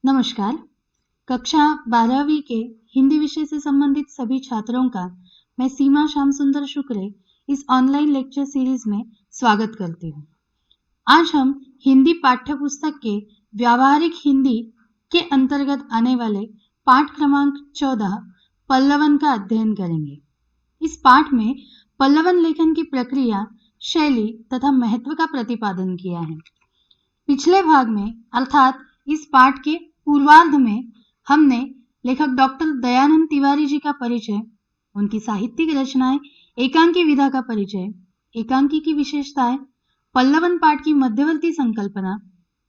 नमस्कार। कक्षा 12वीं के हिंदी विषय से संबंधित सभी छात्रों का मैं सीमा श्याम सुंदर शुक्रे इस ऑनलाइन लेक्चर सीरीज में स्वागत करती हूँ। आज हम हिंदी पाठ्य पुस्तक के व्यावहारिक हिंदी के अंतर्गत आने वाले पाठ क्रमांक 14 पल्लवन का अध्ययन करेंगे। इस पाठ में पल्लवन लेखन की प्रक्रिया, शैली तथा महत्व का प्रतिपादन किया है। पिछले भाग में अर्थात इस पाठ के पूर्वार्ध में हमने लेखक डॉक्टर दयानंद तिवारी जी का परिचय, उनकी साहित्यिक रचनाएं, एकांकी विधा का परिचय, एकांकी की विशेषताएं, पल्लवन पाठ की मध्यवर्ती संकल्पना,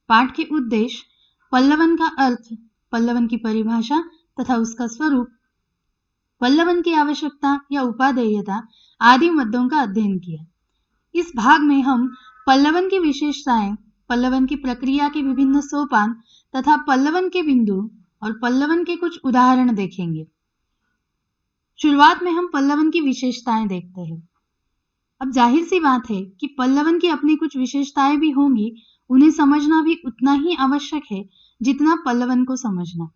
पाठ के उद्देश्य, पल्लवन का अर्थ, पल्लवन की परिभाषा तथा उसका स्वरूप, पल्लवन की आवश्यकता या उपादेयता आदि मुद्दों का अध्ययन किया। इस भाग में हम पल्लवन की विशेषताएं, पल्लवन की प्रक्रिया के विभिन्न सोपान तथा पल्लवन के बिंदु और पल्लवन के कुछ उदाहरण देखेंगे। शुरुआत में हम पल्लवन की विशेषताएं देखते हैं। अब जाहिर सी बात है कि पल्लवन की अपनी कुछ विशेषताएं भी होंगी, उन्हें समझना भी उतना ही आवश्यक है जितना पल्लवन को समझना।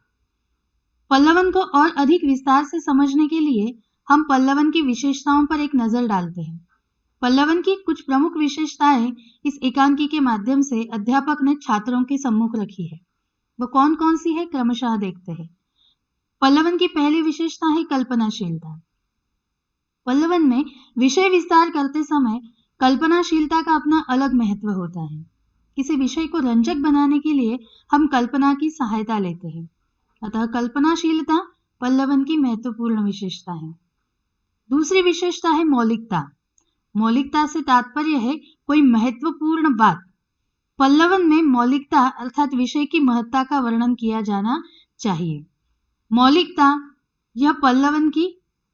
पल्लवन को और अधिक विस्तार से समझने के लिए हम पल्लवन की विशेषताओं पर एक नजर डालते हैं। पल्लवन की कुछ प्रमुख विशेषताएं इस एकांकी के माध्यम से अध्यापक ने छात्रों के सम्मुख रखी है। वो कौन कौन सी है क्रमशः देखते हैं। पल्लवन की पहली विशेषता है कल्पनाशीलता। पल्लवन में विषय विस्तार करते समय कल्पनाशीलता का अपना अलग महत्व होता है। किसी विषय को रंजक बनाने के लिए हम कल्पना की सहायता लेते हैं। अतः कल्पनाशीलता पल्लवन की महत्वपूर्ण विशेषता है। दूसरी विशेषता है मौलिकता। मौलिकता से तात्पर्य है कोई महत्वपूर्ण बात। पल्लवन में मौलिकता अर्थात विषय की महत्ता का वर्णन किया जाना चाहिए। मौलिकता यह पल्लवन की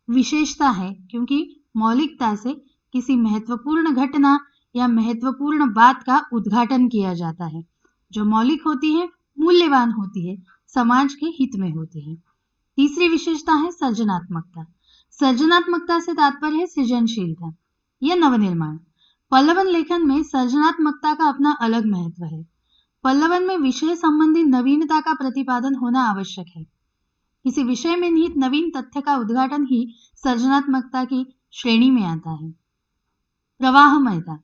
विशेषता है क्योंकि मौलिकता से किसी महत्वपूर्ण घटना या महत्वपूर्ण बात का उद्घाटन किया जाता है। जो मौलिक होती है, मूल्यवान होती है, समाज के हित में होती है। तीसरी विशेषता है सर्जनात्मकता। सर्जनात्मकता से तात्पर्य है सृजनशीलता या नवनिर्माण। पल्लवन लेखन में सर्जनात्मकता का अपना अलग महत्व है। पल्लवन में विषय संबंधी नवीनता का प्रतिपादन होना आवश्यक है। किसी विषय में निहित नवीन तथ्य का उद्घाटन ही सर्जनात्मकता की श्रेणी में आता है। प्रवाहमयता।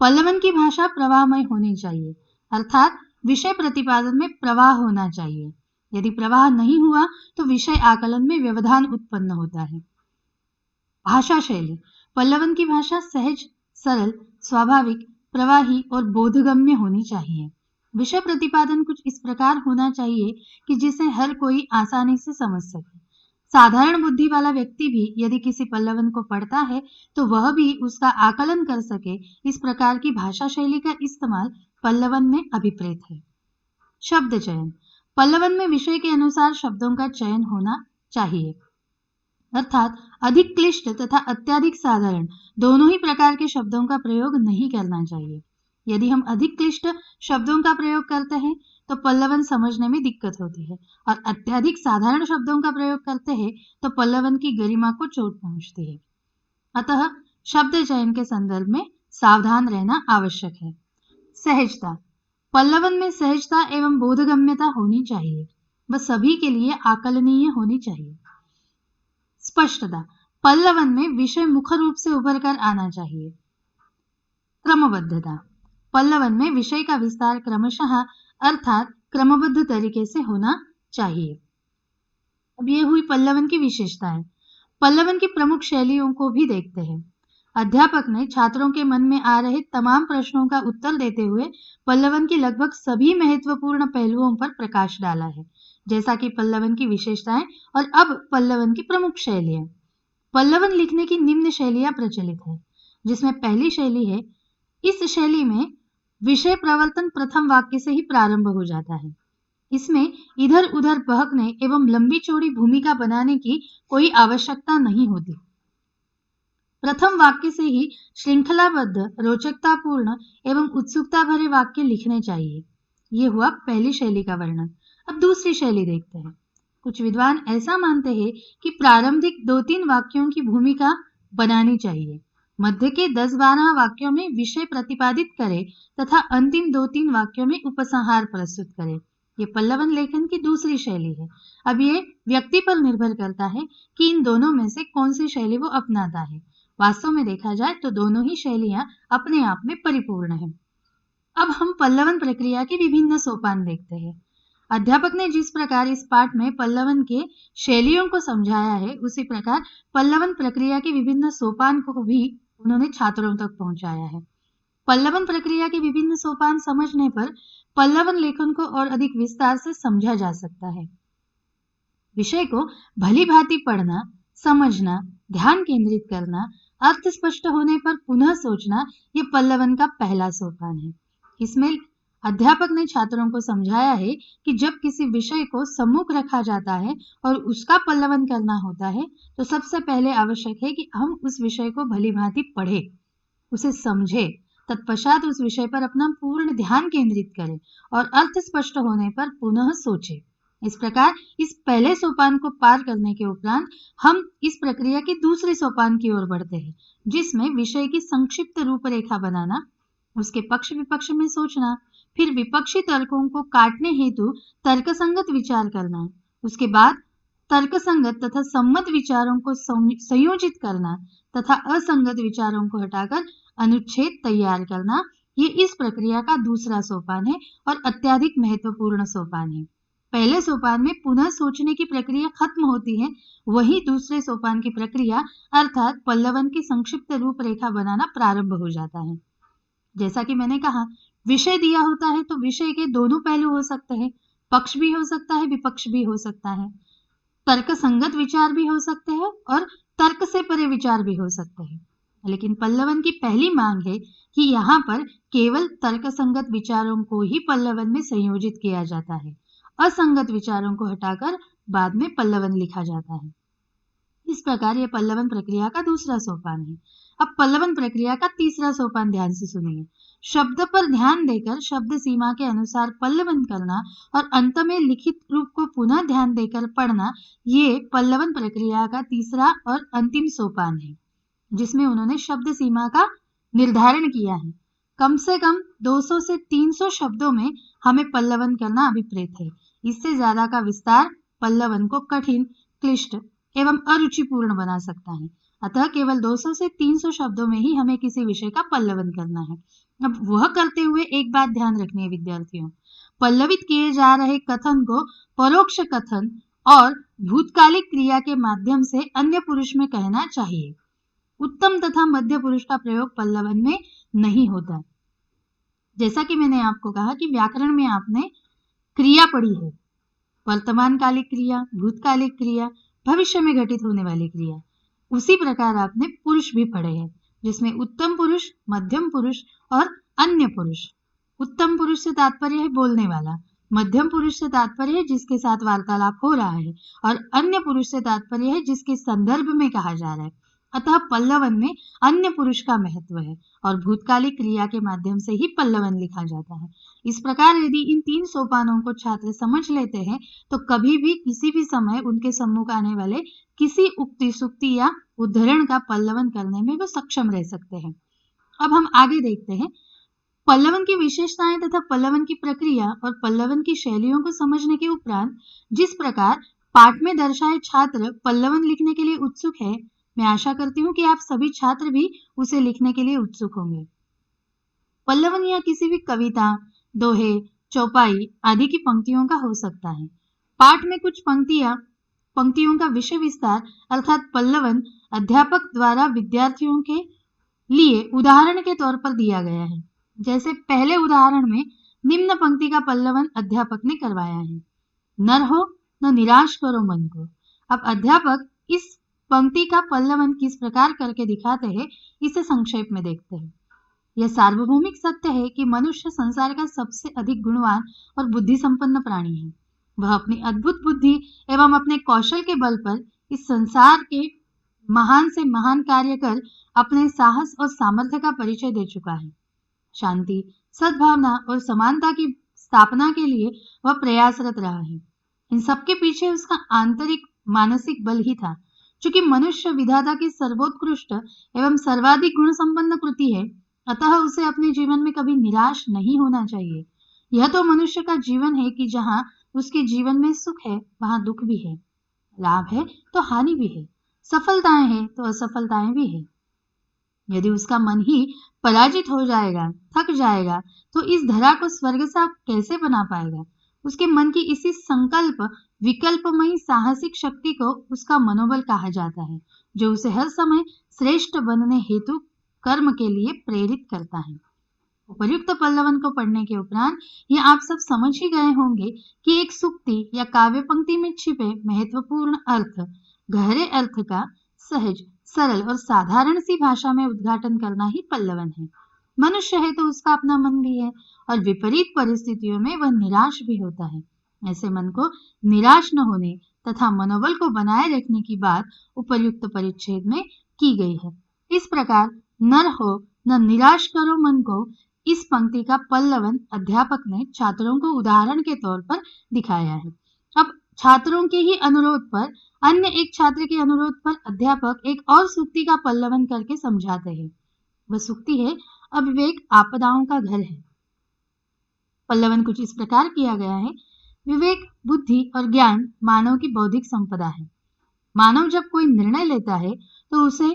पल्लवन की भाषा प्रवाहमय होनी चाहिए, अर्थात विषय प्रतिपादन में प्रवाह होना चाहिए। यदि प्रवाह नहीं हुआ तो विषय आकलन में व्यवधान उत्पन्न होता है। भाषा शैली। पल्लवन की भाषा सहज, सरल, स्वाभाविक, प्रवाही और बोधगम्य होनी चाहिए। विषय प्रतिपादन कुछ इस प्रकार होना चाहिए कि जिसे हर कोई आसानी से समझ सके। साधारण बुद्धि वाला व्यक्ति भी यदि किसी पल्लवन को पढ़ता है तो वह भी उसका आकलन कर सके। इस प्रकार की भाषा शैली का इस्तेमाल पल्लवन में अभिप्रेत है। शब्द चयन। पल्लवन में विषय के अनुसार शब्दों का चयन होना चाहिए, अर्थात अधिक क्लिष्ट तथा अत्यधिक साधारण दोनों ही प्रकार के शब्दों का प्रयोग नहीं करना चाहिए। यदि हम अधिक क्लिष्ट शब्दों का प्रयोग करते हैं तो पल्लवन समझने में दिक्कत होती है और अत्यधिक साधारण शब्दों का प्रयोग करते हैं तो पल्लवन की गरिमा को चोट पहुंचती है। अतः शब्द चयन के संदर्भ में सावधान रहना आवश्यक है। सहजता। पल्लवन में सहजता एवं बोधगम्यता होनी चाहिए। वह सभी के लिए आकलनीय होनी चाहिए। स्पष्टता। पल्लवन में विषय मुख्य रूप से उभर कर आना चाहिए। क्रमबद्धता। पल्लवन में विषय का विस्तार क्रमशः अर्थात क्रमबद्ध तरीके से होना चाहिए। अब ये हुई पल्लवन की विशेषताएं। पल्लवन की प्रमुख शैलियों को भी देखते हैं। अध्यापक ने छात्रों के मन में आ रहे तमाम प्रश्नों का उत्तर देते हुए पल्लवन की लगभग सभी महत्वपूर्ण पहलुओं पर प्रकाश डाला है, जैसा कि पल्लवन की विशेषताएं और अब पल्लवन की प्रमुख शैलियां। पल्लवन लिखने की निम्न शैलियां प्रचलित है, जिसमें पहली शैली है। इस शैली में विषय प्रवर्तन प्रथम वाक्य से ही प्रारंभ हो जाता है। इसमें इधर उधर बहकने एवं लंबी चौड़ी भूमिका बनाने की कोई आवश्यकता नहीं होती। प्रथम वाक्य से ही श्रृंखलाबद्ध, रोचकतापूर्ण एवं उत्सुकता भरे वाक्य लिखने चाहिए। ये हुआ पहली शैली का वर्णन। अब दूसरी शैली देखते हैं। कुछ विद्वान ऐसा मानते हैं कि प्रारंभिक 2-3 वाक्यों की भूमिका बनानी चाहिए, मध्य के 10-12 वाक्यों में विषय प्रतिपादित करे तथा अंतिम 2-3 वाक्यों में उपसंहार प्रस्तुत करे। ये पल्लवन लेखन की दूसरी शैली है। अब ये व्यक्ति पर निर्भर करता है कि इन दोनों में से कौन सी शैली वो अपनाता है। वास्तव में देखा जाए तो दोनों ही शैलियां अपने आप में परिपूर्ण हैं। अब हम पल्लवन प्रक्रिया के विभिन्न सोपान देखते हैं। अध्यापक ने जिस प्रकार इस पाठ में पल्लवन के शैलियों को समझाया है, उसी प्रकार पल्लवन प्रक्रिया के विभिन्न सोपान को भी उन्होंने छात्रों तक पहुंचाया है। पल्लवन प्रक्रिया के विभिन्न सोपान समझने पर पल्लवन लेखन को और अधिक विस्तार से समझा जा सकता है। विषय को भली भांति पढ़ना, समझना, ध्यान केंद्रित करना, अर्थ स्पष्ट होने पर पुनः सोचना, ये पल्लवन का पहला सोपान है। इसमें अध्यापक ने छात्रों को समझाया है कि जब किसी विषय को सम्मुख रखा जाता है और उसका पल्लवन करना होता है, तो सबसे पहले आवश्यक है कि हम उस विषय को भली भांति पढ़े, उसे समझे, तत्पश्चात उस विषय पर अपना पूर्ण ध्यान केंद्रित करें और अर्थ स्पष्ट होने पर पुनः सोचें। इस प्रकार इस पहले सोपान को पार करने के उपरांत हम इस प्रक्रिया के दूसरे सोपान की ओर बढ़ते हैं, जिसमें विषय की संक्षिप्त रूपरेखा बनाना, उसके पक्ष विपक्ष में सोचना, फिर विपक्षी तर्कों को काटने हेतु तर्कसंगत विचार करना, उसके बाद तर्कसंगत तथा सम्मत विचारों को संयोजित करना तथा असंगत विचारों को हटाकर अनुच्छेद तैयार करना, ये इस प्रक्रिया का दूसरा सोपान है और अत्यधिक महत्वपूर्ण सोपान है। पहले सोपान में पुनः सोचने की प्रक्रिया खत्म होती है, वहीं दूसरे सोपान की प्रक्रिया अर्थात पल्लवन की संक्षिप्त रूपरेखा बनाना प्रारंभ हो जाता है। जैसा कि मैंने कहा, विषय दिया होता है तो विषय के दोनों पहलू हो सकते हैं, पक्ष भी हो सकता है, विपक्ष भी हो सकता है, तर्क संगत विचार भी हो सकते हैं और तर्क से परे विचार भी हो सकते हैं। लेकिन पल्लवन की पहली मांग है कि यहाँ पर केवल तर्क संगत विचारों को ही पल्लवन में संयोजित किया जाता है, असंगत विचारों को हटाकर बाद में पल्लवन लिखा जाता है। इस प्रकार यह पल्लवन प्रक्रिया का दूसरा सोपान है। अब पल्लवन प्रक्रिया का तीसरा सोपान ध्यान से सुनिए। शब्द पर ध्यान देकर शब्द सीमा के अनुसार पल्लवन करना और अंत में लिखित रूप को पुनः ध्यान देकर पढ़ना, ये पल्लवन प्रक्रिया का तीसरा और अंतिम सोपान है, जिसमें उन्होंने शब्द सीमा का निर्धारण किया है। कम से कम 200 से 300 शब्दों में हमें पल्लवन करना अभिप्रेत है। इससे ज्यादा का विस्तार पल्लवन को कठिन, क्लिष्ट एवं अरुचिपूर्ण बना सकता है। अतः केवल 200 से 300 शब्दों में ही हमें किसी विषय का पल्लवन करना है। अब वह करते हुए एक बात ध्यान रखनी है विद्यार्थियों, पल्लवित किए जा रहे कथन को परोक्ष कथन और भूतकालिक क्रिया के माध्यम से अन्य पुरुष में कहना चाहिए। उत्तम तथा मध्य पुरुष का प्रयोग पल्लवन में नहीं होता। जैसा कि मैंने आपको कहा कि व्याकरण में आपने क्रिया पढ़ी है, वर्तमान कालिक क्रिया, भूतकालिक क्रिया, भविष्य में घटित होने वाली क्रिया। उसी प्रकार आपने पुरुष भी पढ़े हैं, जिसमें उत्तम पुरुष, मध्यम पुरुष और अन्य पुरुष। उत्तम पुरुष से तात्पर्य है बोलने वाला, मध्यम पुरुष से तात्पर्य है जिसके साथ वार्तालाप हो रहा है और अन्य पुरुष से तात्पर्य है जिसके संदर्भ में कहा जा रहा है। अतः पल्लवन में अन्य पुरुष का महत्व है और भूतकालिक क्रिया के माध्यम से ही पल्लवन लिखा जाता है। इस प्रकार यदि इन 3 सोपानों को छात्र समझ लेते हैं तो कभी भी किसी भी समय उनके सम्मुख आने वाले किसी उक्ति, सुक्ति या उद्धरण का पल्लवन करने में वो सक्षम रह सकते हैं। अब हम आगे देखते हैं पल्लवन की विशेषताएं तथा पल्लवन की प्रक्रिया और पल्लवन की शैलियों को समझने के उपरांत जिस प्रकार पाठ में दर्शाए छात्र पल्लवन लिखने के लिए उत्सुक है, मैं आशा करती हूँ कि आप सभी छात्र भी उसे लिखने के लिए उत्सुक होंगे। पल्लवन या किसी भी कविता, दोहे, चौपाई आदि की पंक्तियों का हो सकता है। पाठ में कुछ पंक्तियों का विषय विस्तार अर्थात पल्लवन अध्यापक द्वारा विद्यार्थियों के लिए उदाहरण के तौर पर दिया गया है। जैसे पहले उदाहरण में निम्न पंक्ति का पल्लवन अध्यापक ने करवाया है, नर हो न निराश करो मन को। अब अध्यापक इस पंक्ति का पल्लवन किस प्रकार करके दिखाते हैं, इसे संक्षेप में देखते हैं। यह सार्वभौमिक सत्य है कि मनुष्य संसार का सबसे अधिक गुणवान और बुद्धि संपन्न प्राणी है। वह अपनी अद्भुत बुद्धि एवं अपने कौशल के बल पर इस संसार के महान से महान कार्य कर अपने साहस और सामर्थ्य का परिचय दे चुका है। शांति, सद्भावना और समानता की स्थापना के लिए वह प्रयासरत रहा है। इन सबके पीछे उसका आंतरिक मानसिक बल ही था। चूंकि मनुष्य विधाता की सर्वोत्कृष्ट एवं सर्वाधिक गुण संपन्न कृति है, अतः उसे अपने जीवन में कभी निराश नहीं होना चाहिए। यह तो मनुष्य का जीवन है कि जहाँ उसके जीवन में सुख है वहां दुख भी है, लाभ है तो हानि भी है, सफलताएं हैं तो असफलताएं भी है। यदि उसका मन ही पराजित हो जाएगा, थक जाएगा, तो इस धरा को स्वर्ग सा कैसे बना पाएगा? उसके मन की इसी संकल्प विकल्पमयी साहसिक शक्ति को उसका मनोबल कहा जाता है, जो उसे हर समय श्रेष्ठ बनने हेतु कर्म के लिए प्रेरित करता है। उपर्युक्त पल्लवन को पढ़ने के उपरांत ये आप सब समझ ही गए होंगे कि एक सूक्ति या काव्य पंक्ति में छिपे महत्वपूर्ण अर्थ, गहरे अर्थ का सहज, सरल और साधारण सी भाषा में उद्घाटन करना ही पल्लवन है। मनुष्य है तो उसका अपना मन भी है और विपरीत परिस्थितियों में वह निराश भी होता है। ऐसे मन को निराश न होने तथा मनोबल को बनाए रखने की बात उपर्युक्त परिच्छेद में की गई है। इस प्रकार नर हो न निराश करो मन को, इस पंक्ति का पल्लवन अध्यापक ने छात्रों को उदाहरण के तौर पर दिखाया है। अब छात्रों के ही अनुरोध पर, अन्य एक छात्र के अनुरोध पर अध्यापक एक और सूक्ति का पल्लवन करके समझाते हैं। वह सूक्ति है, अविवेक आपदाओं का घर है। पल्लवन कुछ इस प्रकार किया गया है। विवेक, बुद्धि और ज्ञान मानव की बौद्धिक संपदा है। मानव जब कोई निर्णय लेता है तो उसे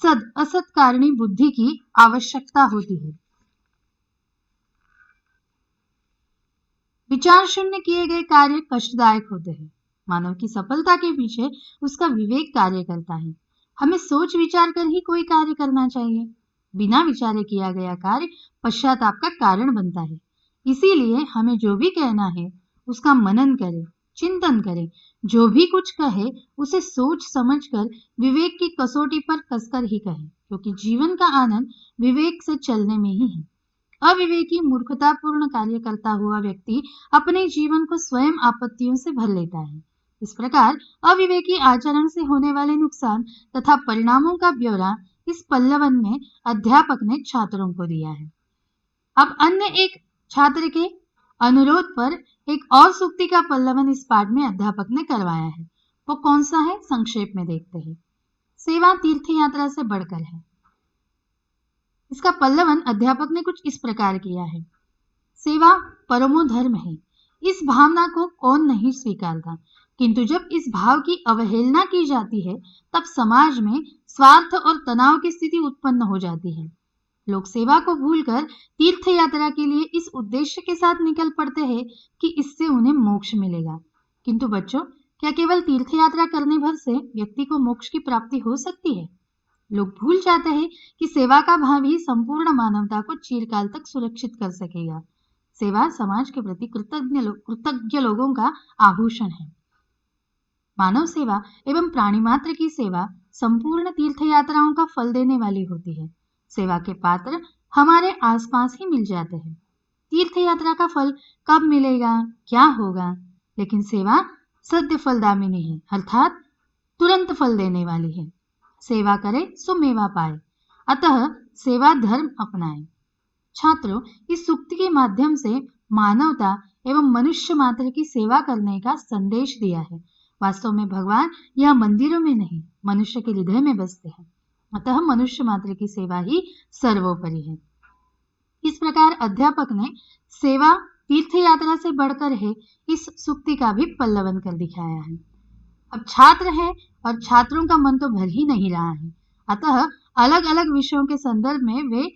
सद असत कारणी बुद्धि की आवश्यकता होती है। विचार शून्य किए गए कार्य कष्टदायक होते हैं। मानव की सफलता के पीछे उसका विवेक कार्य करता है। हमें सोच विचार कर ही कोई कार्य करना चाहिए। बिना विचारे किया गया कार्य पश्चाताप का कारण बनता है। इसीलिए हमें जो भी कहना है उसका मनन करें, चिंतन करें। जो भी कुछ कहे उसे सोच समझकर विवेक की कसौटी पर कसकर ही कहे, क्योंकि जीवन का आनंद विवेक से चलने में ही है। अविवेकी मूर्खतापूर्ण कार्य करता हुआ व्यक्ति अपने जीवन को स्वयं आपत्तियों से भर लेता है। इस प्रकार अविवेकी आचरण से होने वाले नुकसान तथा परिणामों का ब्यौरा इस पल्लवन में अध्यापक ने छात्रों को दिया है। अब अन्य एक छात्र के अनुरोध पर एक और सूक्ति का पल्लवन इस पाठ में अध्यापक ने करवाया है। वो कौन सा है, संक्षेप में देखते हैं। सेवा तीर्थ यात्रा से बढ़कर है। इसका पल्लवन अध्यापक ने कुछ इस प्रकार किया है। सेवा परमो धर्म है। इस भावना को कौन नहीं स्वीकारता, किंतु जब इस भाव की अवहेलना की जाती है तब समाज में स्वार्थ और तनाव की स्थिति उत्पन्न हो जाती है। लोग सेवा को भूलकर तीर्थ यात्रा के लिए इस उद्देश्य के साथ निकल पड़ते हैं कि इससे उन्हें मोक्ष मिलेगा। किंतु बच्चों, क्या केवल तीर्थ यात्रा करने भर से व्यक्ति को मोक्ष की प्राप्ति हो सकती है? लोग भूल जाते हैं कि सेवा का भाव ही संपूर्ण मानवता को चिरकाल तक सुरक्षित कर सकेगा। सेवा समाज के प्रति कृतज्ञ लोगों का आभूषण है। मानव सेवा एवं प्राणी मात्र की सेवा संपूर्ण तीर्थ यात्राओं का फल देने वाली होती है। सेवा के पात्र हमारे आसपास ही मिल जाते हैं। तीर्थ यात्रा का फल कब मिलेगा, क्या होगा, लेकिन सेवा सद्य फलदामिनी है, अर्थात तुरंत फल देने वाली है। सेवा करे सो मेवा पाए, अतः सेवा धर्म अपनाए। छात्रों, इस सूक्ति के माध्यम से मानवता एवं मनुष्य मात्र की सेवा करने का संदेश दिया है। वास्तव में भगवान यह मंदिरों में नहीं, मनुष्य के हृदय में बसते हैं, अतः मनुष्य मात्र की सेवा ही सर्वोपरि है। इस प्रकार अध्यापक ने सेवा तीर्थ यात्रा से बढ़कर है इस सूक्ति का भी पल्लवन कर दिखाया है। अब छात्र है और छात्रों का मन तो भर ही नहीं रहा है, अतः अलग अलग विषयों के संदर्भ में वे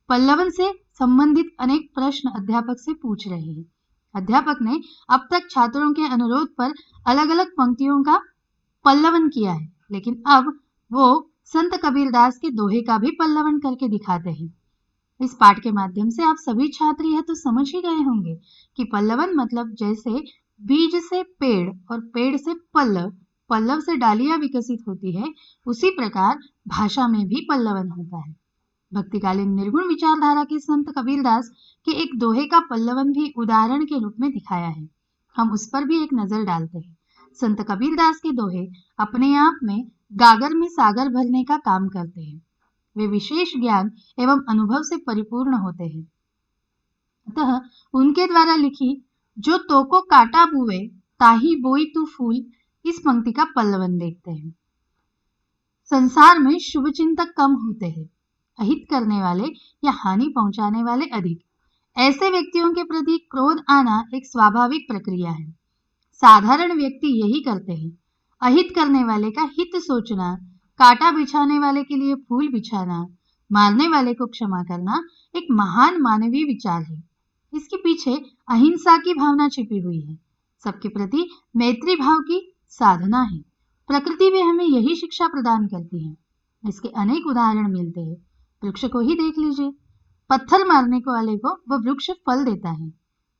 पल्लवन से संबंधित अनेक प्रश्न अध्यापक से पूछ रहे हैं। अध्यापक ने अब तक छात्रों के अनुरोध पर अलग अलग पंक्तियों का पल्लवन किया है, लेकिन अब वो संत कबीरदास के दोहे का भी पल्लवन करके दिखाते हैं। इस पाठ के माध्यम से आप सभी छात्र यह तो समझ ही गए होंगे कि पल्लवन मतलब जैसे बीज से पेड़ और पेड़ से पल्लव, पल्लव से डालियां विकसित होती है, उसी प्रकार भाषा में भी पल्लवन होता है। भक्तिकालीन निर्गुण विचारधारा के संत कबीरदास के एक दोहे का पल्लवन भी उदाहरण के रूप में दिखाया है। हम उस पर भी एक नजर डालते हैं। संत कबीरदास के दोहे अपने आप में गागर में सागर भरने का काम करते हैं। वे विशेष ज्ञान एवं अनुभव से परिपूर्ण होते हैं। अतः उनके द्वारा लिखी जो तो को काटा बुए ताही बोई तू फूल, इस पंक्ति का पल्लवन देखते हैं। संसार में शुभ चिंतक कम होते हैं, अहित करने वाले या हानि पहुंचाने वाले अधिक। ऐसे व्यक्तियों के प्रति क्रोध आना एक स्वाभाविक प्रक्रिया है। साधारण व्यक्ति यही करते हैं। अहित करने वाले का हित सोचना, कांटा बिछाने वाले के लिए फूल बिछाना, मारने वाले को क्षमा करना एक महान मानवीय विचार है। इसके पीछे अहिंसा की भावना छिपी हुई है, सबके प्रति मैत्री भाव की साधना है। प्रकृति भी हमें यही शिक्षा प्रदान करती है। इसके अनेक उदाहरण मिलते हैं। वृक्ष को ही देख लीजिए। पत्थर मारने वाले को वह वृक्ष फल देता है,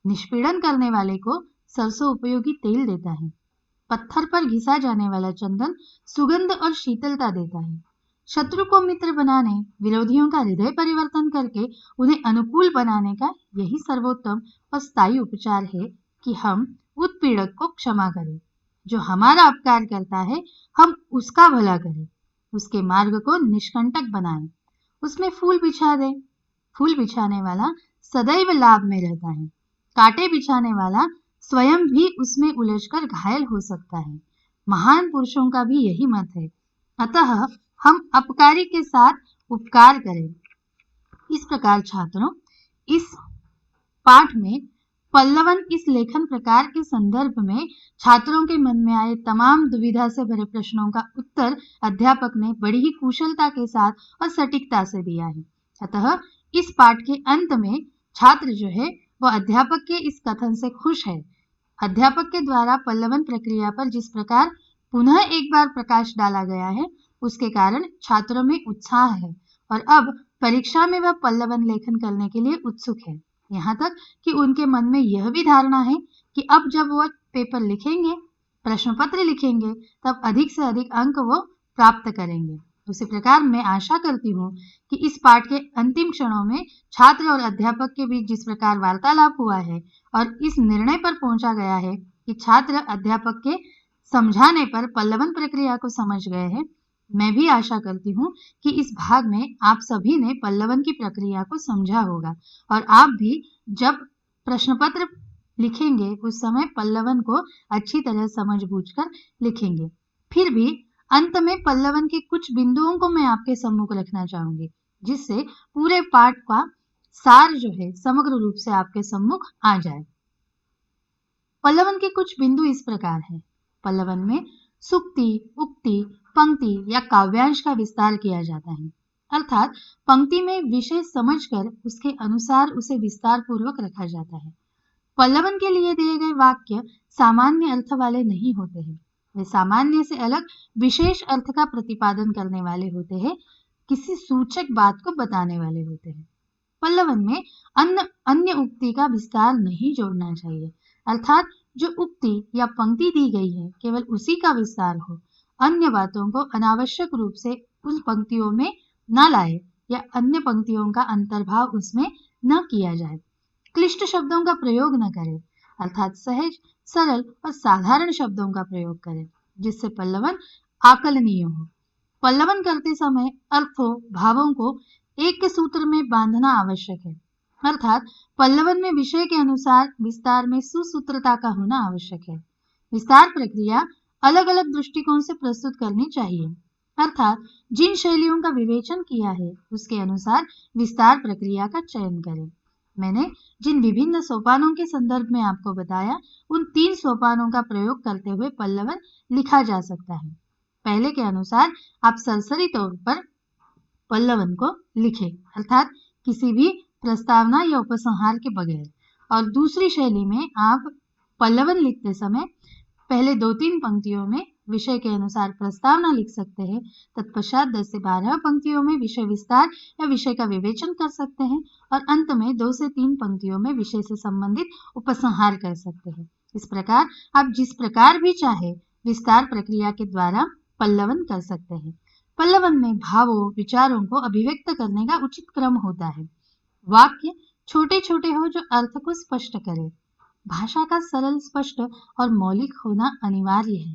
निष्पीड़न करने वाले को सरसों उपयोगी तेल देता है, पत्थर पर घिसा जाने वाला चंदन सुगंध और शीतलता देता है। शत्रु को मित्र बनाने, विरोधियों का हृदय परिवर्तन करके उन्हें अनुकूल बनाने का यही सर्वोत्तम और स्थायी उपचार है कि हम उत्पीड़क को क्षमा करें। जो हमारा अपकार करता है, हम उसका भला करें, उसके मार्ग को निष्कंटक बनाएं, उसमें फूल बिछा दें। फूल बिछाने वाला सदैव लाभ में रहता है। कांटे बिछाने वाला स्वयं भी उसमें उलझकर घायल हो सकता है। महान पुरुषों का भी यही मत है। अतः हम अपकारी के साथ उपकार करें। इस प्रकार छात्रों, इस पाठ में पल्लवन इस लेखन प्रकार के संदर्भ में छात्रों के मन में आए तमाम दुविधा से भरे प्रश्नों का उत्तर अध्यापक ने बड़ी ही कुशलता के साथ और सटीकता से दिया है। अतः इस पाठ के अंत में छात्र जो है वह अध्यापक के इस कथन से खुश है। अध्यापक के द्वारा पल्लवन प्रक्रिया पर जिस प्रकार पुनः एक बार प्रकाश डाला गया है, उसके कारण छात्रों में उत्साह है और अब परीक्षा में वह पल्लवन लेखन करने के लिए उत्सुक है। यहाँ तक कि उनके मन में यह भी धारणा है कि अब जब वह पेपर लिखेंगे, प्रश्न पत्र लिखेंगे, तब अधिक से अधिक अंक वो प्राप्त करेंगे। उसी प्रकार मैं आशा करती हूँ कि इस पाठ के अंतिम क्षणों में छात्र और अध्यापक के बीच जिस प्रकार वार्तालाप हुआ है और इस निर्णय पर पहुंचा गया है कि छात्र अध्यापक के समझाने पर पल्लवन प्रक्रिया को समझ गए हैं, मैं भी आशा करती हूँ कि इस भाग में आप सभी ने पल्लवन की प्रक्रिया को समझा होगा और आप भी जब प्रश्न पत्र लिखेंगे उस समय पल्लवन को अच्छी तरह समझ बूझकर लिखेंगे। फिर भी अंत में पल्लवन के कुछ बिंदुओं को मैं आपके सम्मुख रखना चाहूंगी, जिससे पूरे पाठ का सार जो है समग्र रूप से आपके सम्मुख आ जाए। पल्लवन के कुछ बिंदु इस प्रकार हैं। पल्लवन में सुक्ति, उक्ति, पंक्ति या काव्यांश का विस्तार किया जाता है, अर्थात पंक्ति में विषय समझकर उसके अनुसार उसे विस्तार पूर्वक रखा जाता है। पल्लवन के लिए दिए गए वाक्य सामान्य अर्थ वाले नहीं होते हैं, वे सामान्य से अलग विशेष अर्थ का प्रतिपादन करने वाले होते हैं, किसी सूचक बात को बताने वाले होते हैं। पल्लवन में अन्य उक्ति का विस्तार नहीं जोड़ना चाहिए, अर्थात जो उक्ति या पंक्ति दी गई है केवल उसी का विस्तार हो, अन्य बातों को अनावश्यक रूप से उन पंक्तियों में न लाए या अन्य पंक्तियों का अंतर्भाव उसमें न किया जाए। क्लिष्ट शब्दों का प्रयोग न करें, अर्थात सहज, सरल और साधारण शब्दों का प्रयोग करें, जिससे पल्लवन आकलनीय हो। पल्लवन करते समय अर्थों, भावों को एक सूत्र में बांधना आवश्यक है, अर्थात पल्लवन में विषय के अनुसार विस्तार में सुसूत्रता का होना आवश्यक है। विस्तार प्रक्रिया अलग अलग दृष्टिकोण से प्रस्तुत करनी चाहिए, अर्थात जिन शैलियों का विवेचन किया है उसके अनुसार विस्तार प्रक्रिया का चयन करें। मैंने जिन विभिन्न सोपानों के संदर्भ में आपको बताया, उन 3 सोपानों का प्रयोग करते हुए पल्लवन लिखा जा सकता है। पहले के अनुसार आप सरसरी तौर पर पल्लवन को लिखें, अर्थात किसी भी प्रस्तावना या उपसंहार के बगैर, और दूसरी शैली में आप पल्लवन लिखते समय पहले 2-3 पंक्तियों में विषय के अनुसार प्रस्तावना लिख सकते हैं, तत्पश्चात 10 से 12 पंक्तियों में विषय विस्तार या विषय का विवेचन कर सकते हैं और अंत में 2 से 3 पंक्तियों में विषय से संबंधित उपसंहार कर सकते हैं। इस प्रकार आप जिस प्रकार भी चाहे विस्तार प्रक्रिया के द्वारा पल्लवन कर सकते हैं। पल्लवन में भावों, विचारों को अभिव्यक्त करने का उचित क्रम होता है। वाक्य छोटे छोटे हो जो अर्थ को स्पष्ट करे। भाषा का सरल, स्पष्ट और मौलिक होना अनिवार्य है।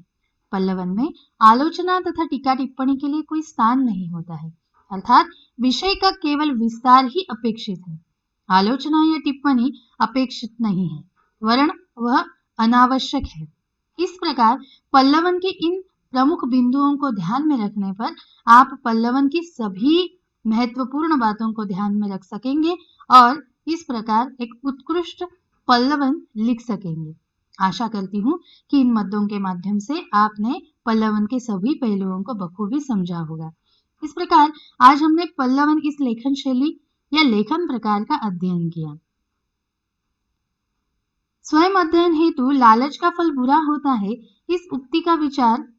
पल्लवन में आलोचना तथा टीका टिप्पणी के लिए कोई स्थान नहीं होता है, अर्थात विषय का केवल विस्तार ही अपेक्षित है। आलोचना या टिप्पणी अपेक्षित नहीं है, वरन वह अनावश्यक है। इस प्रकार पल्लवन के इन प्रमुख बिंदुओं को ध्यान में रखने पर आप पल्लवन की सभी महत्वपूर्ण बातों को ध्यान में रख सकेंगे और इस प्रकार एक उत्कृष्ट पल्लवन लिख सकेंगे। आशा करती हूँ कि इन मद्दों के माध्यम से आपने पल्लवन के सभी पहलुओं को बखूबी समझा होगा। इस प्रकार आज हमने पल्लवन इस लेखन शैली या लेखन प्रकार का अध्ययन किया। स्वयं अध्ययन हेतु लालच का फल बुरा होता है, इस उक्ति का विचार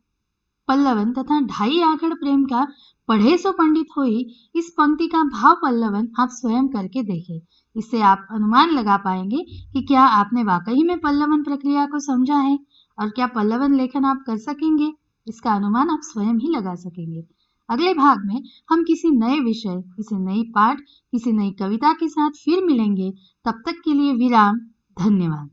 पल्लवन तथा ढाई आखड़ प्रेम का पढ़े सो पंडित होई, इस पंक्ति का भाव पल्लवन आप स्वयं करके देखें। इससे आप अनुमान लगा पाएंगे कि क्या आपने वाकई में पल्लवन प्रक्रिया को समझा है और क्या पल्लवन लेखन आप कर सकेंगे। इसका अनुमान आप स्वयं ही लगा सकेंगे। अगले भाग में हम किसी नए विषय, किसी नई पाठ, किसी नई कविता के साथ फिर मिलेंगे। तब तक के लिए विराम। धन्यवाद।